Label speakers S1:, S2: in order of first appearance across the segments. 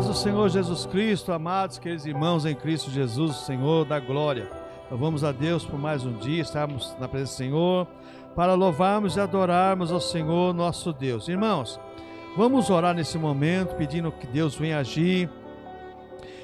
S1: Paz do Senhor Jesus Cristo, amados, queridos irmãos em Cristo Jesus, Senhor da glória. Louvamos a Deus por mais um dia, estarmos na presença do Senhor, para louvarmos e adorarmos ao Senhor nosso Deus. Irmãos, vamos orar nesse momento, pedindo que Deus venha agir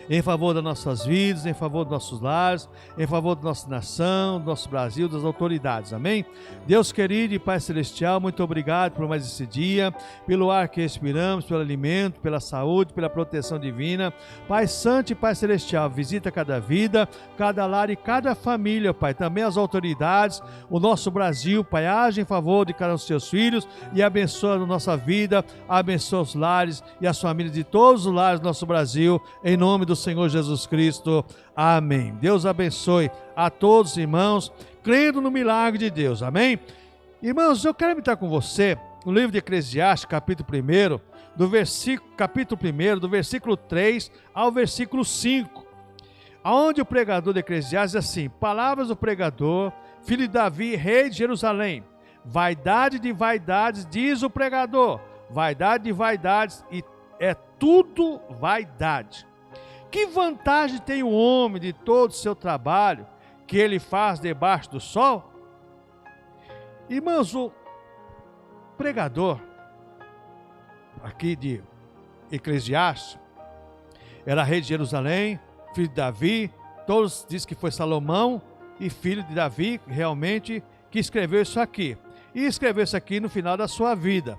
S1: em favor das nossas vidas, em favor dos nossos lares, em favor da nossa nação, do nosso Brasil, das autoridades, amém? Deus querido e Pai Celestial, muito obrigado por mais esse dia, pelo ar que respiramos, pelo alimento, pela saúde, pela proteção divina. Pai Santo e Pai Celestial, visita cada vida, cada lar e cada família, Pai, também as autoridades, o nosso Brasil, Pai, age em favor de cada um dos seus filhos e abençoa a nossa vida, abençoa os lares e as famílias de todos os lares do nosso Brasil, em nome do Senhor Jesus Cristo, amém. Deus abençoe a todos os irmãos, crendo no milagre de Deus, amém? Irmãos, eu quero meditar com você no livro de Eclesiastes, capítulo 1, do versículo 3 ao versículo 5, onde o pregador de Eclesiastes diz assim: palavras do pregador, filho de Davi, rei de Jerusalém, vaidade de vaidades, diz o pregador, vaidade de vaidades, e é tudo vaidade. Que vantagem tem o homem de todo o seu trabalho que ele faz debaixo do sol? Irmãos, o pregador aqui de Eclesiastes era rei de Jerusalém, filho de Davi. Todos dizem que foi Salomão e filho de Davi realmente que escreveu isso aqui. E escreveu isso aqui no final da sua vida.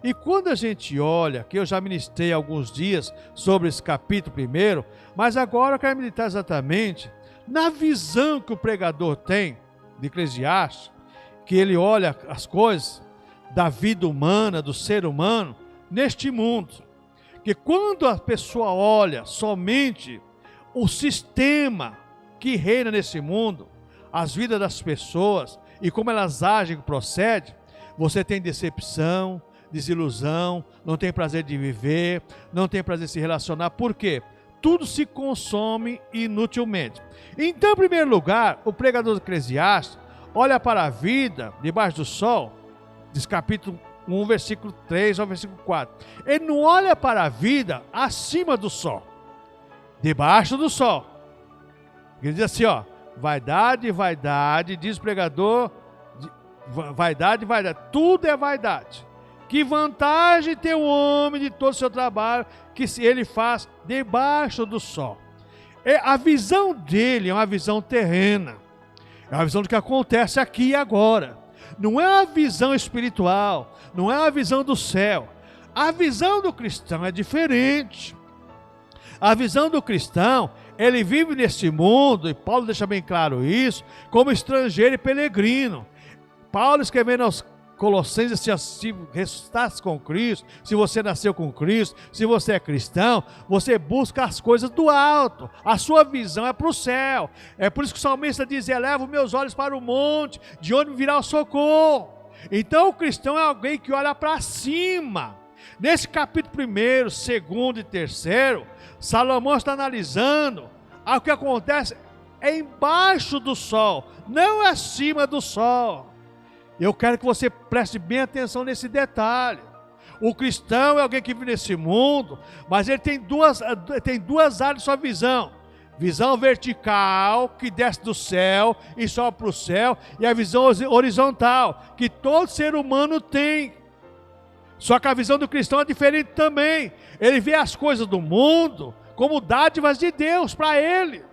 S1: E quando a gente olha, que eu já ministrei alguns dias sobre esse capítulo 1, mas agora eu quero meditar exatamente na visão que o pregador tem de Eclesiastes, que ele olha as coisas da vida humana, do ser humano, neste mundo. Que quando a pessoa olha somente o sistema que reina nesse mundo, as vidas das pessoas e como elas agem e procedem, você tem decepção, desilusão, não tem prazer de viver, não tem prazer de se relacionar. Por quê? Tudo se consome inutilmente. Então, em primeiro lugar, o pregador do Eclesiastes olha para a vida debaixo do sol, diz capítulo 1, versículo 3 ao versículo 4. Ele não olha para a vida acima do sol, debaixo do sol. Ele diz assim, ó, vaidade, vaidade, diz o pregador, vaidade, vaidade, tudo é vaidade. Que vantagem tem o homem de todo o seu trabalho que ele faz debaixo do sol? A visão dele é uma visão terrena, é uma visão do que acontece aqui e agora. Não é uma visão espiritual, não é uma visão do céu. A visão do cristão é diferente. A visão do cristão, ele vive nesse mundo, e Paulo deixa bem claro isso, como estrangeiro e peregrino. Paulo escrevendo aos Colossenses, se ressuscitasse com Cristo, se você nasceu com Cristo, se você é cristão, você busca as coisas do alto, a sua visão é para o céu. É por isso que o salmista diz: elevo meus olhos para o monte, de onde virá o socorro. Então o cristão é alguém que olha para cima. Nesse capítulo 1, 2 e 3, Salomão está analisando o que acontece embaixo do sol, não acima do sol. Eu quero que você preste bem atenção nesse detalhe. O cristão é alguém que vive nesse mundo, mas ele tem duas áreas de sua visão. Visão vertical, que desce do céu e sobe para o céu, e a visão horizontal, que todo ser humano tem. Só que a visão do cristão é diferente também. Ele vê as coisas do mundo como dádivas de Deus para ele.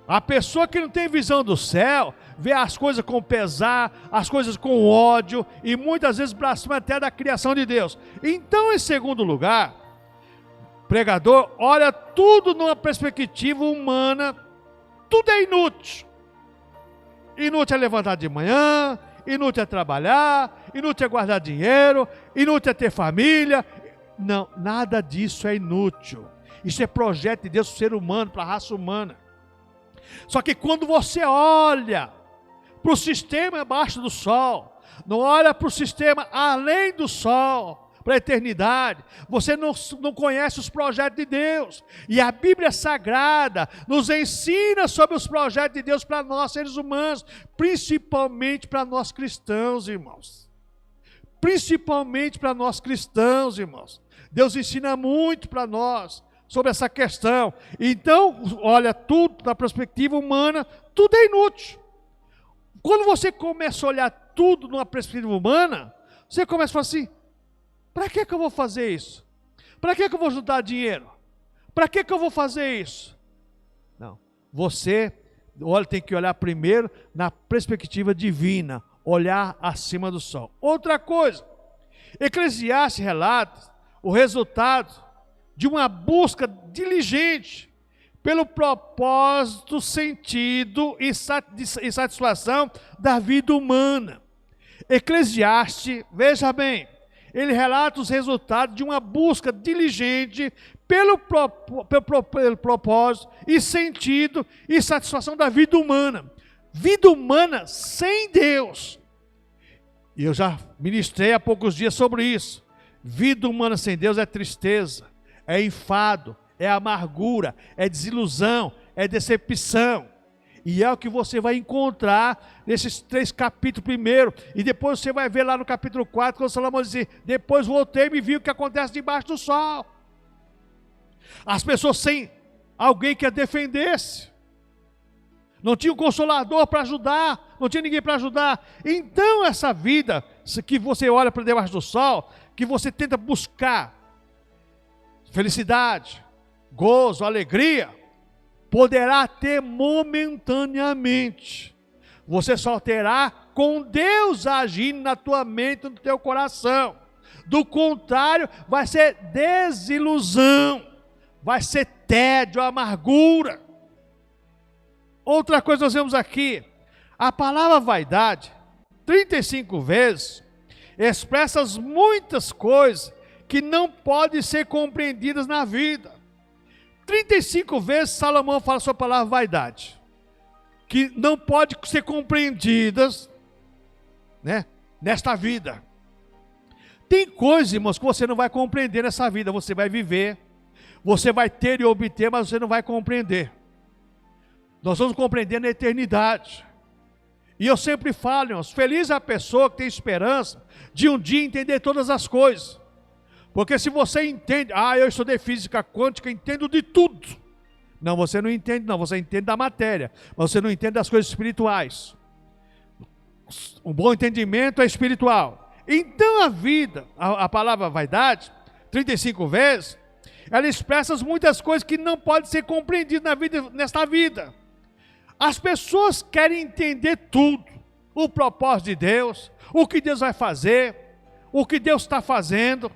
S1: A pessoa que não tem visão do céu, vê as coisas com pesar, as coisas com ódio, e muitas vezes blasfema até da criação de Deus. Então, em segundo lugar, o pregador olha tudo numa perspectiva humana, tudo é inútil. Inútil é levantar de manhã, inútil é trabalhar, inútil é guardar dinheiro, inútil é ter família. Não, nada disso é inútil. Isso é projeto de Deus para o ser humano, para a raça humana. Só que quando você olha para o sistema abaixo do sol, não olha para o sistema além do sol, para a eternidade, você não conhece os projetos de Deus. E a Bíblia Sagrada nos ensina sobre os projetos de Deus para nós seres humanos, principalmente para nós cristãos, irmãos. principalmente para nós cristãos, irmãos. Deus ensina muito para nós sobre essa questão. Então, olha, tudo da perspectiva humana, tudo é inútil. Quando você começa a olhar tudo numa perspectiva humana, você começa a falar assim, para que eu vou fazer isso? Para que eu vou juntar dinheiro? Para que eu vou fazer isso? Não, você tem que olhar primeiro na perspectiva divina, olhar acima do sol. Outra coisa, Eclesiastes relata o resultado de uma busca diligente pelo propósito, sentido e satisfação da vida humana. Eclesiastes, veja bem, ele relata os resultados de uma busca diligente pelo propósito e sentido e satisfação da vida humana. Vida humana sem Deus. E eu já ministrei há poucos dias sobre isso. Vida humana sem Deus é tristeza, é enfado, é amargura, é desilusão, é decepção. E é o que você vai encontrar nesses 3 capítulos primeiro. E depois você vai ver lá no capítulo 4, quando Salomão diz, depois voltei e me vi o que acontece debaixo do sol. As pessoas sem alguém que a defendesse. Não tinha um consolador para ajudar, não tinha ninguém para ajudar. Então essa vida que você olha para debaixo do sol, que você tenta buscar felicidade, gozo, alegria, poderá ter momentaneamente. Você só terá com Deus agindo na tua mente, no teu coração. Do contrário, vai ser desilusão, vai ser tédio, amargura. Outra coisa nós vemos aqui, a palavra vaidade, 35 vezes, expressa muitas coisas que não podem ser compreendidas na vida. 35 vezes Salomão fala sobre a palavra vaidade, que não pode ser compreendidas, né, nesta vida. Tem coisas, irmãos, que você não vai compreender nessa vida, você vai viver, você vai ter e obter, mas você não vai compreender. Nós vamos compreender na eternidade. E eu sempre falo, irmãos, feliz é a pessoa que tem esperança de um dia entender todas as coisas. Porque se você entende, eu estudei física quântica, entendo de tudo. Não, você não entende, não, você entende da matéria, mas você não entende das coisas espirituais. Um bom entendimento é espiritual. Então a vida, a palavra vaidade, 35 vezes, ela expressa muitas coisas que não podem ser compreendidas na vida, nesta vida. As pessoas querem entender tudo, o propósito de Deus, o que Deus vai fazer, o que Deus está fazendo,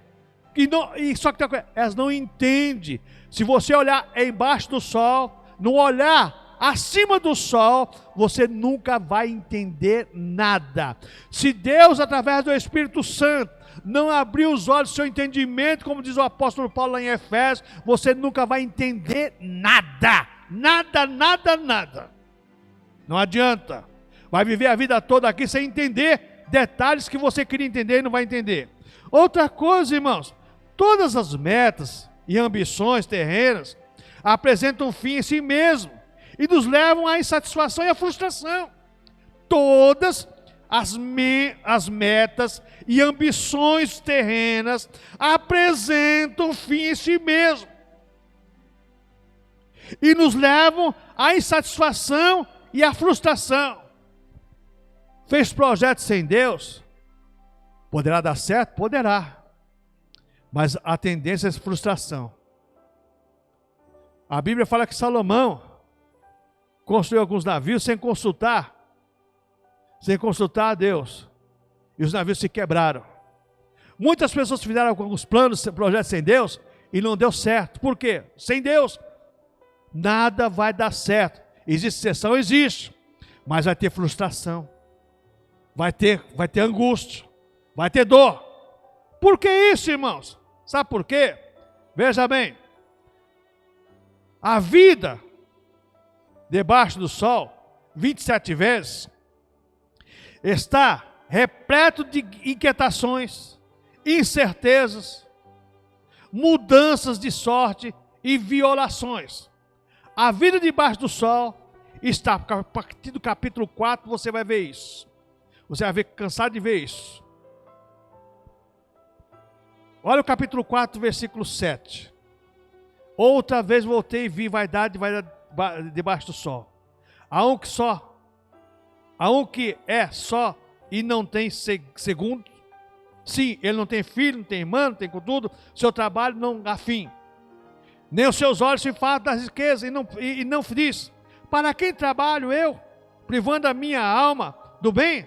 S1: só que elas não entendem. Se você olhar embaixo do sol, não olhar acima do sol, você nunca vai entender nada. Se Deus, através do Espírito Santo, não abrir os olhos do seu entendimento, como diz o apóstolo Paulo lá em Efésios, você nunca vai entender nada, nada, nada, nada. Não adianta, vai viver a vida toda aqui sem entender detalhes que você queria entender e não vai entender. Outra coisa, irmãos, todas as metas e ambições terrenas apresentam um fim em si mesmo e nos levam à insatisfação e à frustração. Todas as metas e ambições terrenas apresentam um fim em si mesmo e nos levam à insatisfação e à frustração. Fez projeto sem Deus? Poderá dar certo? Poderá. Mas a tendência é a frustração. A Bíblia fala que Salomão construiu alguns navios sem consultar a Deus. E os navios se quebraram. Muitas pessoas fizeram alguns planos, projetos sem Deus, e não deu certo. Por quê? Sem Deus, nada vai dar certo. Existe exceção? Existe. Mas vai ter frustração. Vai ter angústia. Vai ter dor. Por que isso, irmãos? Sabe por quê? Veja bem. A vida debaixo do sol, 27 vezes, está repleto de inquietações, incertezas, mudanças de sorte e violações. A vida debaixo do sol está, a partir do capítulo 4 você vai ver isso. Você vai ver, cansado de ver isso. Olha o capítulo 4, versículo 7. Outra vez voltei e vi vaidade debaixo do sol. Há um que é só e não tem segundo. Sim, ele não tem filho, não tem irmã, não tem tudo. Seu trabalho não há fim. Nem os seus olhos se fartam das riquezas e não diz: para quem trabalho eu, privando a minha alma do bem?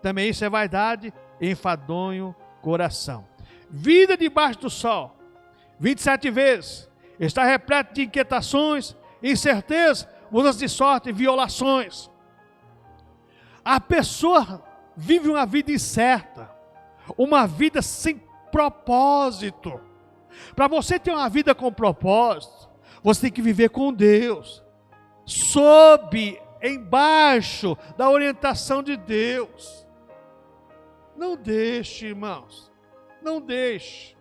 S1: Também isso é vaidade e enfadonho coração. Vida debaixo do sol, 27 vezes, está repleto de inquietações, incertezas, mudanças de sorte e violações. A pessoa vive uma vida incerta, uma vida sem propósito. Para você ter uma vida com propósito, você tem que viver com Deus, embaixo da orientação de Deus. Não deixe, irmãos, não deixe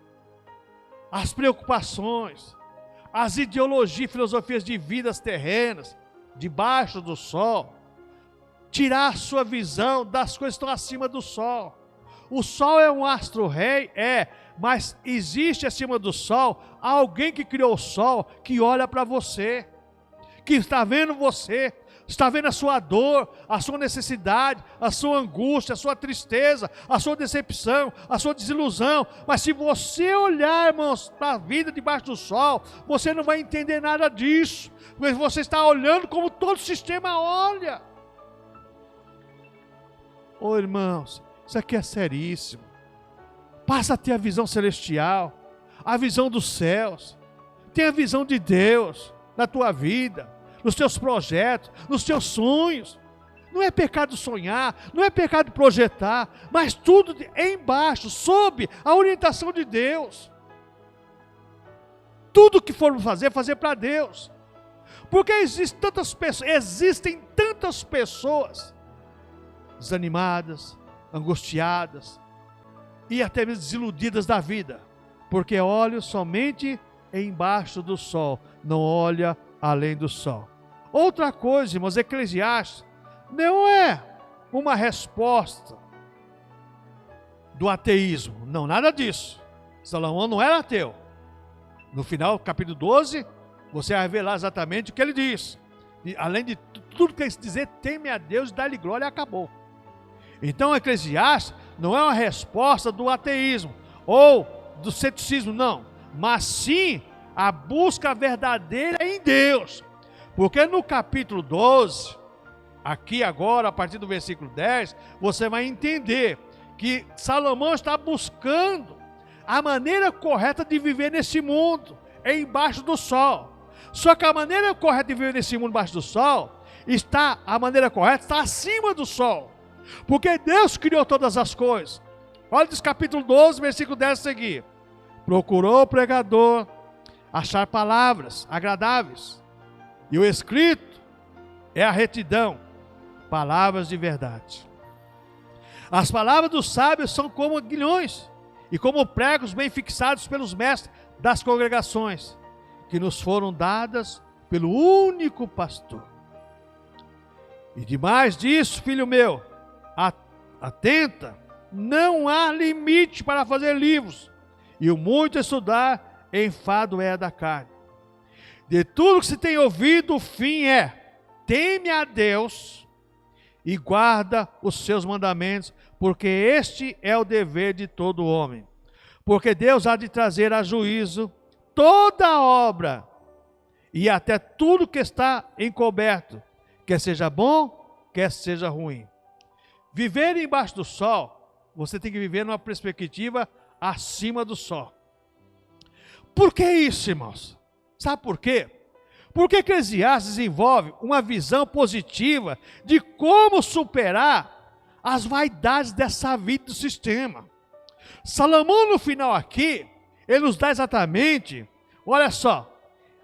S1: as preocupações, as ideologias, filosofias de vidas terrenas, debaixo do sol, tirar a sua visão das coisas que estão acima do sol. O sol é um astro-rei, mas existe acima do sol alguém que criou o sol, que olha para você, que está vendo você, está vendo a sua dor, a sua necessidade, a sua angústia, a sua tristeza, a sua decepção, a sua desilusão. Mas se você olhar, irmãos, para a vida debaixo do sol, você não vai entender nada disso, porque você está olhando como todo o sistema olha. Ô irmãos, isso aqui é seríssimo. Passa a ter a visão celestial, a visão dos céus. Tenha a visão de Deus na tua vida, nos teus projetos, nos teus sonhos. Não é pecado sonhar, não é pecado projetar, mas tudo embaixo, sob a orientação de Deus. Tudo que formos fazer para Deus. Porque existem tantas pessoas desanimadas, angustiadas e até mesmo desiludidas da vida, porque olham somente embaixo do sol, não olha além do sol. Outra coisa, irmãos, Eclesiastes não é uma resposta do ateísmo, não, nada disso. Salomão não era ateu. No final, capítulo 12, você vai ver lá exatamente o que ele diz. E, além de tudo que ele dizer, teme a Deus e dá-lhe glória, e acabou. Então, Eclesiastes não é uma resposta do ateísmo ou do ceticismo, não, mas sim a busca verdadeira em Deus. Porque no capítulo 12, aqui agora, a partir do versículo 10, você vai entender que Salomão está buscando a maneira correta de viver nesse mundo, embaixo do sol. Só que a maneira correta de viver nesse mundo embaixo do sol, a maneira correta está acima do sol. Porque Deus criou todas as coisas. Olha esse capítulo 12, versículo 10 a seguir. Procurou o pregador achar palavras agradáveis, e o escrito é a retidão, palavras de verdade. As palavras dos sábios são como aguilhões e como pregos bem fixados pelos mestres das congregações, que nos foram dadas pelo único pastor. E demais disso, filho meu, atenta, não há limite para fazer livros, e o muito estudar, enfado é da carne. De tudo que se tem ouvido, o fim é: teme a Deus e guarda os seus mandamentos, porque este é o dever de todo homem. Porque Deus há de trazer a juízo toda obra, e até tudo que está encoberto, quer seja bom, quer seja ruim. Viver embaixo do sol, você tem que viver numa perspectiva acima do sol. Por que isso, irmãos? Sabe por quê? Porque Eclesiastes desenvolve uma visão positiva de como superar as vaidades dessa vida do sistema. Salomão, no final aqui, ele nos dá exatamente, olha só,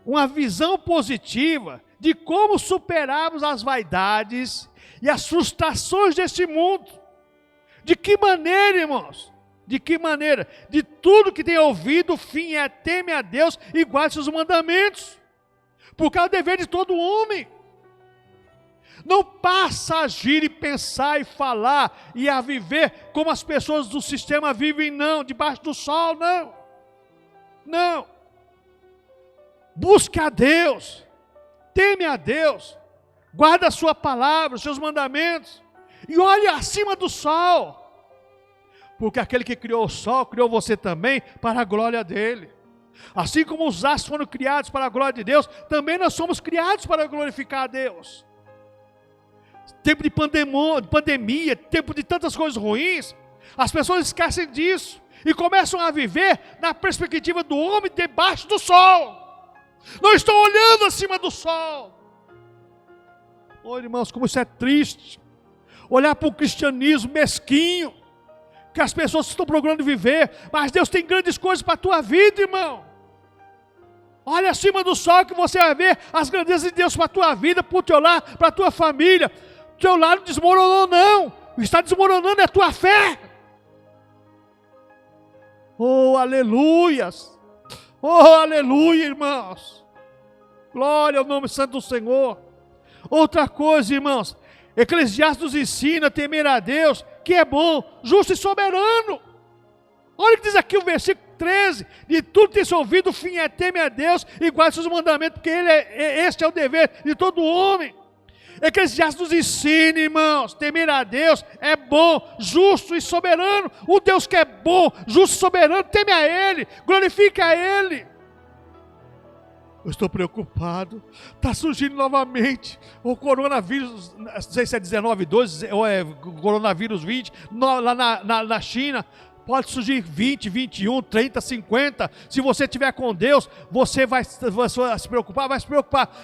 S1: uma visão positiva de como superarmos as vaidades e as frustrações desse mundo. De que maneira, irmãos? De que maneira? De tudo que tem ouvido, o fim é: teme a Deus e guarde seus mandamentos, porque é o dever de todo homem. Não passa a agir e pensar e falar e a viver como as pessoas do sistema vivem, não, debaixo do sol, não. Não. Busque a Deus, teme a Deus, guarda a sua palavra, os seus mandamentos, e olhe acima do sol, porque aquele que criou o sol, criou você também para a glória dele. Assim como os astros foram criados para a glória de Deus, também nós somos criados para glorificar a Deus. Tempo de pandemia, tempo de tantas coisas ruins, as pessoas esquecem disso e começam a viver na perspectiva do homem debaixo do sol. Não estão olhando acima do sol. Oh, irmãos, como isso é triste. Olhar para o cristianismo mesquinho, que as pessoas estão procurando viver, mas Deus tem grandes coisas para a tua vida, irmão. Olha acima do sol que você vai ver as grandezas de Deus para a tua vida, para o teu lar, para a tua família. O teu lar não desmoronou não, o que está desmoronando é a tua fé. Oh, aleluias! Oh, aleluia, irmãos! Glória ao nome santo do Senhor. Outra coisa, irmãos, Eclesiastes nos ensina a temer a Deus, que é bom, justo e soberano. Olha o que diz aqui o versículo 13: de tudo tem se ouvido, o fim é teme a Deus e guarde seus mandamentos, porque este é o dever de todo homem. Eclesiastes nos ensina, irmãos, temer a Deus é bom, justo e soberano. O Deus que é bom, justo e soberano, teme a Ele, glorifica a Ele. Eu estou preocupado, está surgindo novamente o coronavírus, não sei se é 19, 2 ou é coronavírus 20, lá na China. Pode surgir 20, 21, 30, 50. Se você estiver com Deus, você vai se preocupar,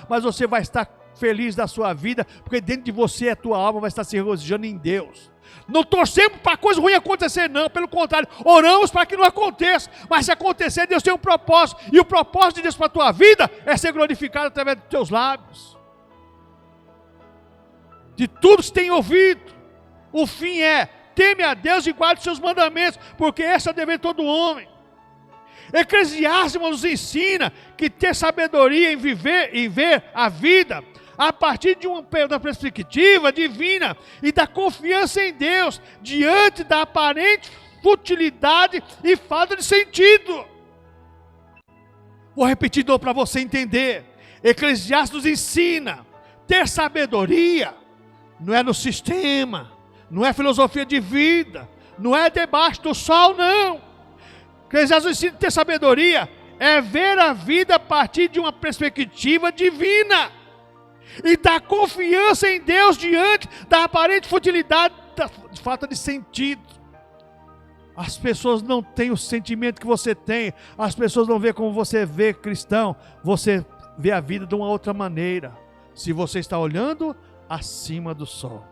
S1: mas você vai estar feliz da sua vida, porque dentro de você a tua alma vai estar se regozijando em Deus. Não torcemos para coisa ruim acontecer, não, pelo contrário, oramos para que não aconteça, mas se acontecer, Deus tem um propósito, e o propósito de Deus para a tua vida é ser glorificado através dos teus lábios. De tudo que se tem ouvido, o fim é, teme a Deus e guarde os seus mandamentos, porque esse é o dever de todo homem. Eclesiastes nos ensina que ter sabedoria em ver a vida a partir de uma perspectiva divina e da confiança em Deus, diante da aparente futilidade e falta de sentido. Vou repetir para você entender. Eclesiastes nos ensina, ter sabedoria não é no sistema, não é filosofia de vida, não é debaixo do sol, não. Eclesiastes nos ensina, ter sabedoria é ver a vida a partir de uma perspectiva divina e da confiança em Deus diante da aparente futilidade, da falta de sentido. As pessoas não têm o sentimento que você tem, as pessoas não veem como você vê cristão, você vê a vida de uma outra maneira, se você está olhando acima do sol.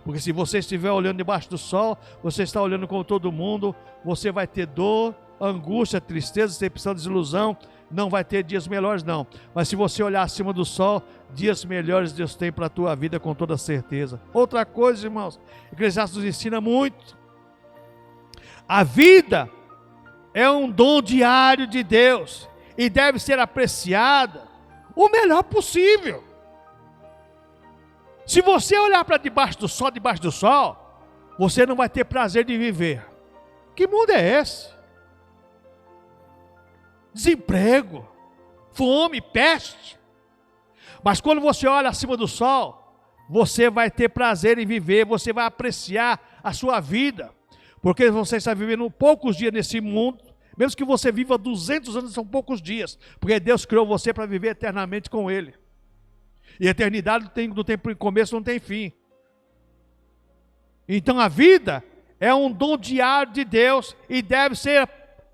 S1: Porque se você estiver olhando debaixo do sol, você está olhando como todo mundo, você vai ter dor, angústia, tristeza, decepção, desilusão, não vai ter dias melhores não. Mas se você olhar acima do sol, dias melhores Deus tem para a tua vida com toda certeza. Outra coisa, irmãos, Eclesiastes nos ensina muito. A vida é um dom diário de Deus e deve ser apreciada o melhor possível. Se você olhar para debaixo do sol, você não vai ter prazer de viver. Que mundo é esse? Desemprego, fome, peste. Mas quando você olha acima do sol, você vai ter prazer em viver, você vai apreciar a sua vida, porque você está vivendo poucos dias nesse mundo, mesmo que você viva 200 anos, são poucos dias, porque Deus criou você para viver eternamente com Ele, e a eternidade não tem começo, não tem fim. Então a vida é um dom diário de Deus, e deve ser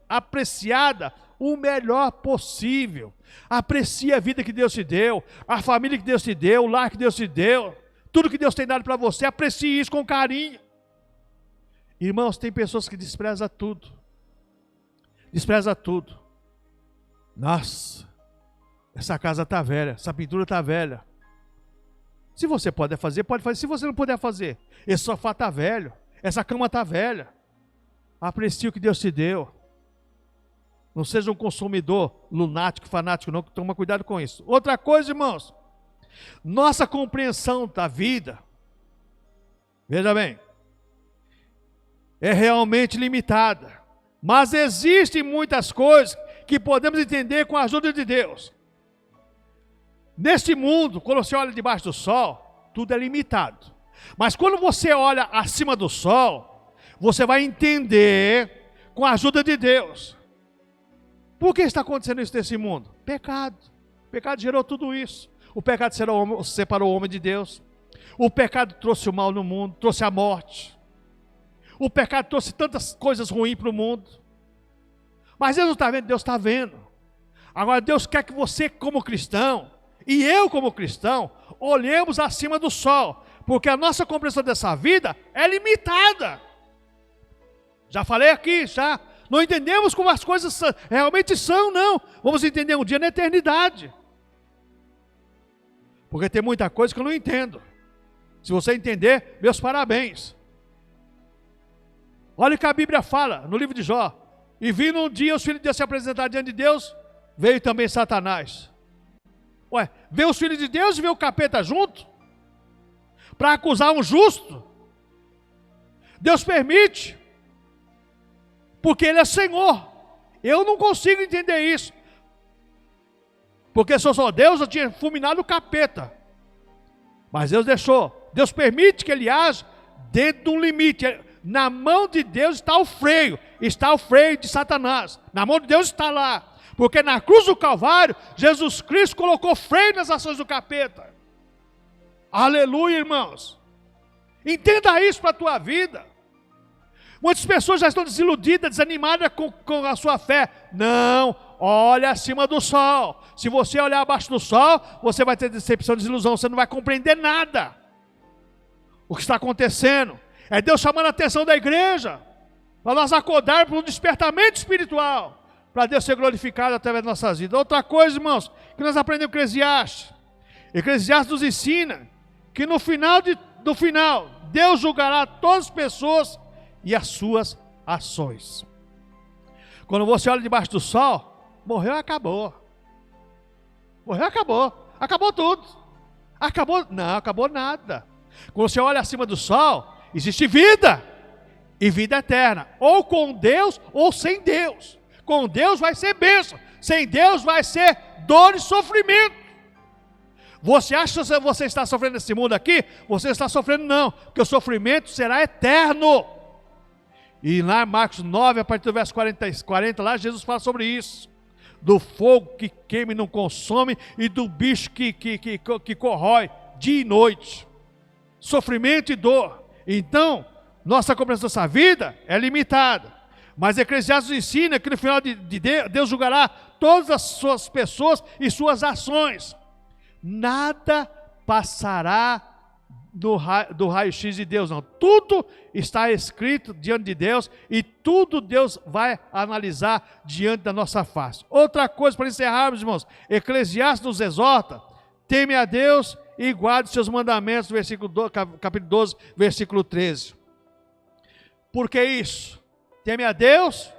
S1: apreciada o melhor possível. Aprecie a vida que Deus te deu, a família que Deus te deu, o lar que Deus te deu, tudo que Deus tem dado para você, aprecie isso com carinho. Irmãos, tem pessoas que desprezam tudo. Despreza tudo. Nossa, essa casa está velha, essa pintura está velha. Se você pode fazer, pode fazer. Se você não puder fazer, esse sofá está velho, essa cama está velha. Aprecie o que Deus te deu. Não seja um consumidor lunático, fanático, não, toma cuidado com isso. Outra coisa, irmãos, nossa compreensão da vida, veja bem, é realmente limitada. Mas existem muitas coisas que podemos entender com a ajuda de Deus. Neste mundo, quando você olha debaixo do sol, tudo é limitado. Mas quando você olha acima do sol, você vai entender com a ajuda de Deus. Por que está acontecendo isso nesse mundo? Pecado. O pecado gerou tudo isso. O pecado separou o homem de Deus. O pecado trouxe o mal no mundo, trouxe a morte. O pecado trouxe tantas coisas ruins para o mundo. Mas Deus não está vendo, Deus está vendo. Agora Deus quer que você como cristão, e eu como cristão, olhemos acima do sol. Porque a nossa compreensão dessa vida é limitada. Já falei aqui, já. Não entendemos como as coisas realmente são, não. Vamos entender um dia na eternidade. Porque tem muita coisa que eu não entendo. Se você entender, meus parabéns. Olha o que a Bíblia fala no livro de Jó. E vindo um dia os filhos de Deus se apresentar diante de Deus, veio também Satanás. Ué, veio os filhos de Deus e veio o capeta junto? Para acusar um justo? Deus permite. Porque Ele é Senhor. Eu não consigo entender isso. Porque se eu sou Deus, eu tinha fulminado o capeta. Mas Deus deixou. Deus permite que ele age dentro de um limite. Na mão de Deus está o freio. Está o freio de Satanás. Na mão de Deus está lá. Porque na cruz do Calvário, Jesus Cristo colocou freio nas ações do capeta. Aleluia, irmãos. Entenda isso para a tua vida. Muitas pessoas já estão desiludidas, desanimadas com a sua fé. Não, olha acima do sol. Se você olhar abaixo do sol, você vai ter decepção, desilusão. Você não vai compreender nada. O que está acontecendo é Deus chamando a atenção da igreja, para nós acordar para um despertamento espiritual, para Deus ser glorificado através das nossas vidas. Outra coisa, irmãos, que nós aprendemos com Eclesiastes. Eclesiastes nos ensina que no final, Deus julgará todas as pessoas e as suas ações. Quando você olha debaixo do sol, morreu, acabou. Morreu, acabou. Acabou tudo. Acabou? Não, acabou nada. Quando você olha acima do sol, existe vida. E vida eterna. Ou com Deus, ou sem Deus. Com Deus vai ser bênção. Sem Deus vai ser dor e sofrimento. Você acha que você está sofrendo nesse mundo aqui? Você está sofrendo não. Porque o sofrimento será eterno. E lá em Marcos 9, a partir do verso 40, lá Jesus fala sobre isso. Do fogo que queima e não consome, e do bicho que corrói dia e noite. Sofrimento e dor. Então, nossa compreensão dessa vida é limitada. Mas Eclesiastes ensina que no final de Deus julgará todas as suas pessoas e suas ações. Nada passará do raio-x de Deus, não. Tudo está escrito diante de Deus e tudo Deus vai analisar diante da nossa face. Outra coisa para encerrarmos, irmãos, Eclesiastes nos exorta: teme a Deus e guarde seus mandamentos, capítulo 12, versículo 13. Por que isso? Teme a Deus,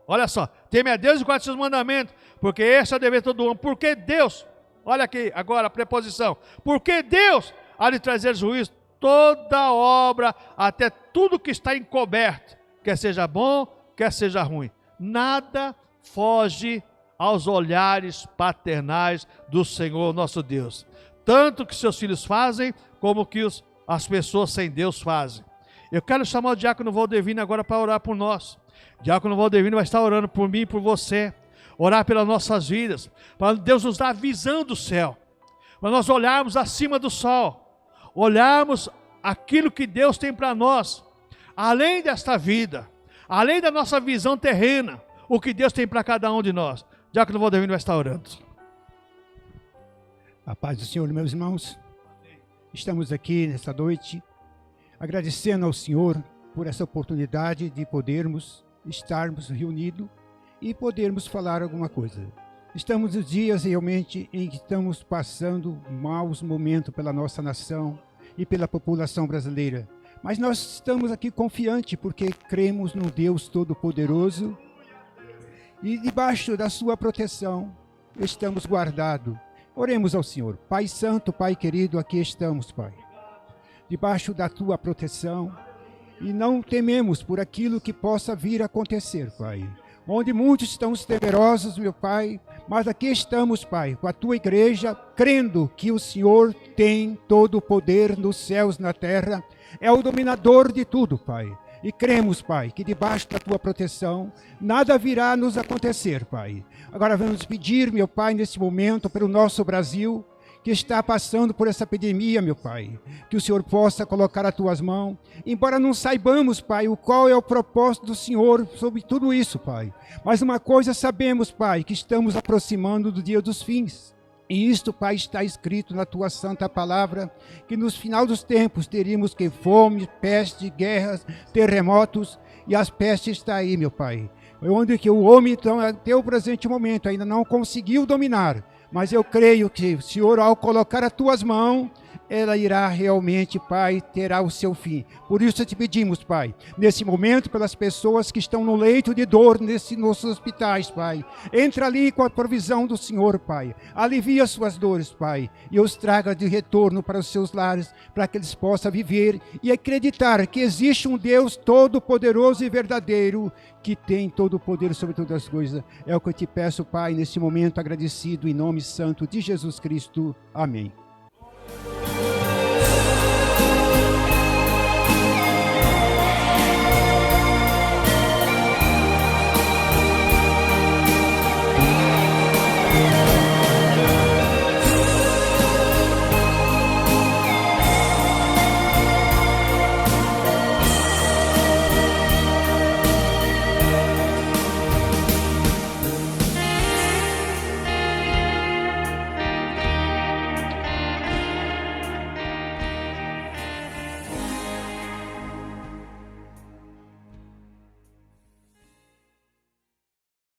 S1: olha só, teme a Deus e guarde seus mandamentos, porque esse é o dever de todo homem. Porque Deus, olha aqui agora a preposição, porque Deus há de trazer juízo toda obra, até tudo que está encoberto, quer seja bom, quer seja ruim. Nada foge aos olhares paternais do Senhor nosso Deus. Tanto que seus filhos fazem, como que as pessoas sem Deus fazem. Eu quero chamar o diácono Valdevino agora para orar por nós. O diácono Valdevino vai estar orando por mim e por você. Orar pelas nossas vidas, para Deus nos dar a visão do céu. Para nós olharmos acima do sol. Olharmos aquilo que Deus tem para nós, além desta vida, além da nossa visão terrena, o que Deus tem para cada um de nós. Diácono Valdevino vai estar orando.
S2: A paz do Senhor, meus irmãos. Estamos aqui nesta noite, agradecendo ao Senhor por essa oportunidade de podermos estarmos reunidos e podermos falar alguma coisa. Estamos nos dias realmente em que estamos passando maus momentos pela nossa nação e pela população brasileira. Mas nós estamos aqui confiantes porque cremos no Deus Todo-Poderoso e debaixo da sua proteção estamos guardados. Oremos ao Senhor. Pai Santo, Pai querido, aqui estamos, Pai. Debaixo da tua proteção e não tememos por aquilo que possa vir a acontecer, Pai. onde muitos estão temerosos, meu Pai, mas aqui estamos, Pai, com a tua igreja, crendo que o Senhor tem todo o poder nos céus e na terra, é o dominador de tudo, Pai. E cremos, Pai, que debaixo da tua proteção, nada virá nos acontecer, Pai. Agora vamos pedir, meu Pai, nesse momento, pelo nosso Brasil, que está passando por essa epidemia, meu Pai, que o Senhor possa colocar as tuas mãos, embora não saibamos, Pai, qual é o propósito do Senhor sobre tudo isso, Pai. Mas uma coisa sabemos, Pai, que estamos aproximando do dia dos fins. E isto, Pai, está escrito na tua santa palavra, que nos final dos tempos teríamos que fome, peste, guerras, terremotos, e as pestes está aí, meu Pai. Onde que o homem, então, até o presente momento, ainda não conseguiu dominar. Mas eu creio que o Senhor, ao colocar as tuas mãos, ela irá realmente, Pai, terá o seu fim. Por isso te pedimos, Pai, nesse momento, pelas pessoas que estão no leito de dor, nos hospitais, Pai. Entra ali com a provisão do Senhor, Pai. Alivia as suas dores, Pai, e os traga de retorno para os seus lares, para que eles possam viver e acreditar que existe um Deus todo-poderoso e verdadeiro, que tem todo o poder sobre todas as coisas. É o que eu te peço, Pai, nesse momento agradecido, em nome santo de Jesus Cristo. Amém.